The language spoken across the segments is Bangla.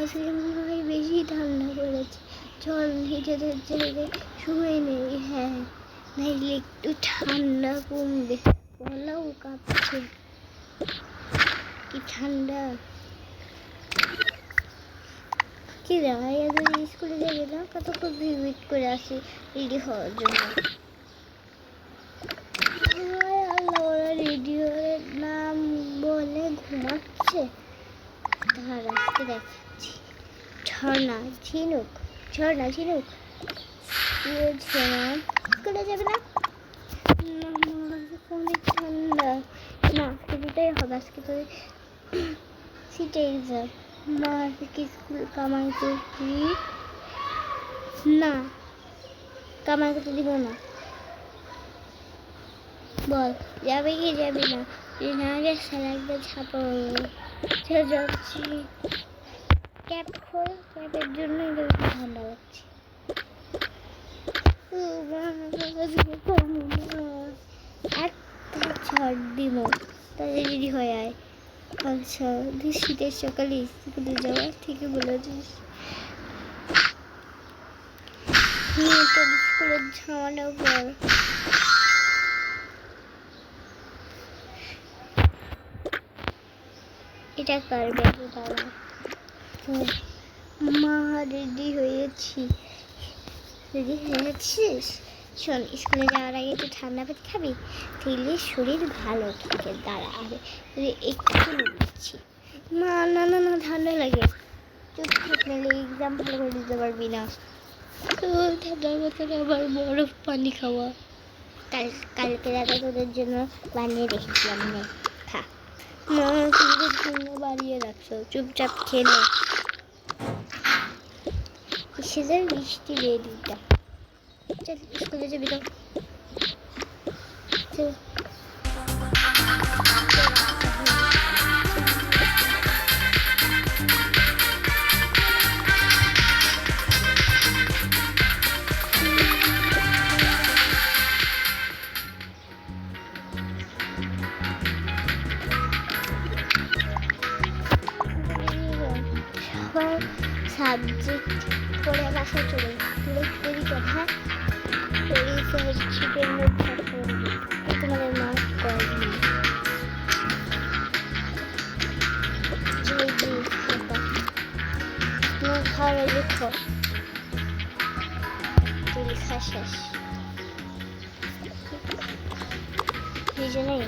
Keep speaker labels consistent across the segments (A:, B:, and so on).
A: আজকে মনে হয় বেশি ঠান্ডা পড়েছে। চল নিজেদের জায়গায় শুয়ে নেই। হ্যাঁ, নাইলে একটু ঠান্ডা কমবে। গলাও কাঁপছে, কি ঠান্ডা। কি রে ভাই, আজকে স্কুলে যাবি না? কতক্ষণ ওয়েট করে আসি রেডি হওয়ার জন্য। আল্লাহ, ওরা রেডিওর নাম বলে ঘুমাচ্ছে। তার আজকে দেখাচ্ছি। ঝর্ণা ঝিনুক, ঝর্ণা ঝিনুক স্কুলে যাবে না? অনেক ঠান্ডা। না, ছুটিটাই হবে আজকে। তো সিটে এক্সাম। মা আজকে স্কুল কামাই করবি না? কামাই করতে দিব না। বল, যাবে কি যাবি না? না গেছে লাগবে ছাপা যাচ্ছি। ক্যাপ খোল, ক্যাপের জন্যই ঠান্ডা লাগছে। একটা ছাড় দিব, তাহলে রেডি হয়ে আয়। আচ্ছা, শীতের সকালে স্কুলে যাওয়া থেকে বলেছিস। তোর স্কুলের জামাটাও পর। এটা কার ব্যাগে? দাঁড়া। মা রেডি হয়েছি। রেডি হয়েছিস? শোন, স্কুলে যাওয়ার আগে একটু ঠান্ডা ভাত খাবি, তাহলে শরীর ভালো থাকে। দাঁড়া, আরে একটু দিচ্ছি। না না না না, ঠান্ডা লাগে। চুপ থাক, নাহলে এক্সাম ভালো করে দিতে পারবি না। তো ঠান্ডার মতন আবার বরফ পানি খাওয়া। কালকে দাদা তোদের জন্য বানিয়ে রেখেছিলাম, নে খা। না, তোদের জন্য বানিয়ে রাখছো, চুপচাপ খেয়ে নে। সেদের মিষ্টি রেডিটা। চল, স্কুলে যাবি তো? চল। সাবজেক্ট পড়ে বাসায় চলে দেরি কর। হ্যাঁ, রিসার্চের মধ্যে তোমাদের মার্ক করেনি। ঘরে লিখো, লেখা শেষ। দুজনেই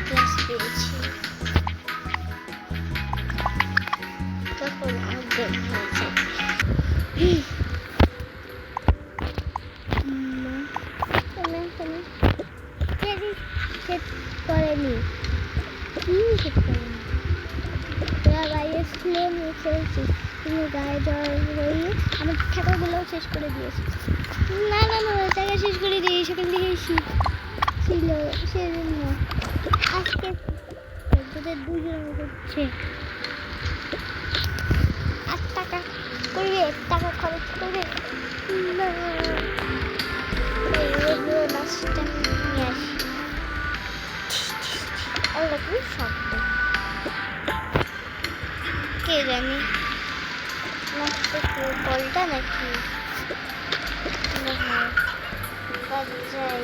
A: ক্লাস পেয়েছি। তখন অজ্ঞান হয়েছে। করেনি কি সেট করেনি? তোরা বাইরে স্কুলে নিয়ে খেলছিস, তুমি গায়ে জ্বর হয়ে আমার খাতাগুলোও শেষ করে দিয়েছিস। না না না, জায়গা শেষ করে দিয়ে সেখান থেকে শীত ছিল, সেজন্য আজকে তোদের দুজন করছে। 8 টাকা করবে, টাকা খরচ করবে না। নাচটা নিয়ে আসি। আল্লাহ, কি শব্দ কে জানি। নাচটা কি বলটা নাকি? বাচ্চাই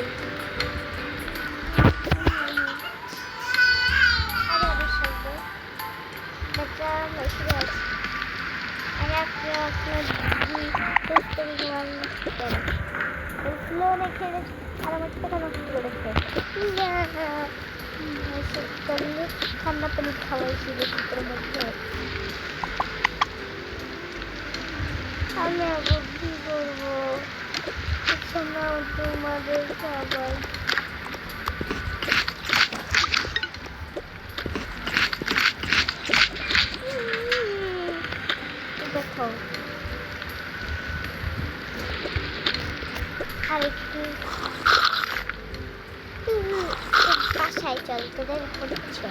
A: আরে আরে শব্দ বাচ্চা মেশিনে আছে। আর আপনার দুই করে উঠলো না, খেলে আর আমার টাকা নষ্ট করেছে। ঠান্ডা পানি খাওয়াইছিল শীতের মধ্যে। আমি আবার কি করবো? তোমাদের খাবার দেখো। আর একটু বাসায় চল, তোদের পরীক্ষা।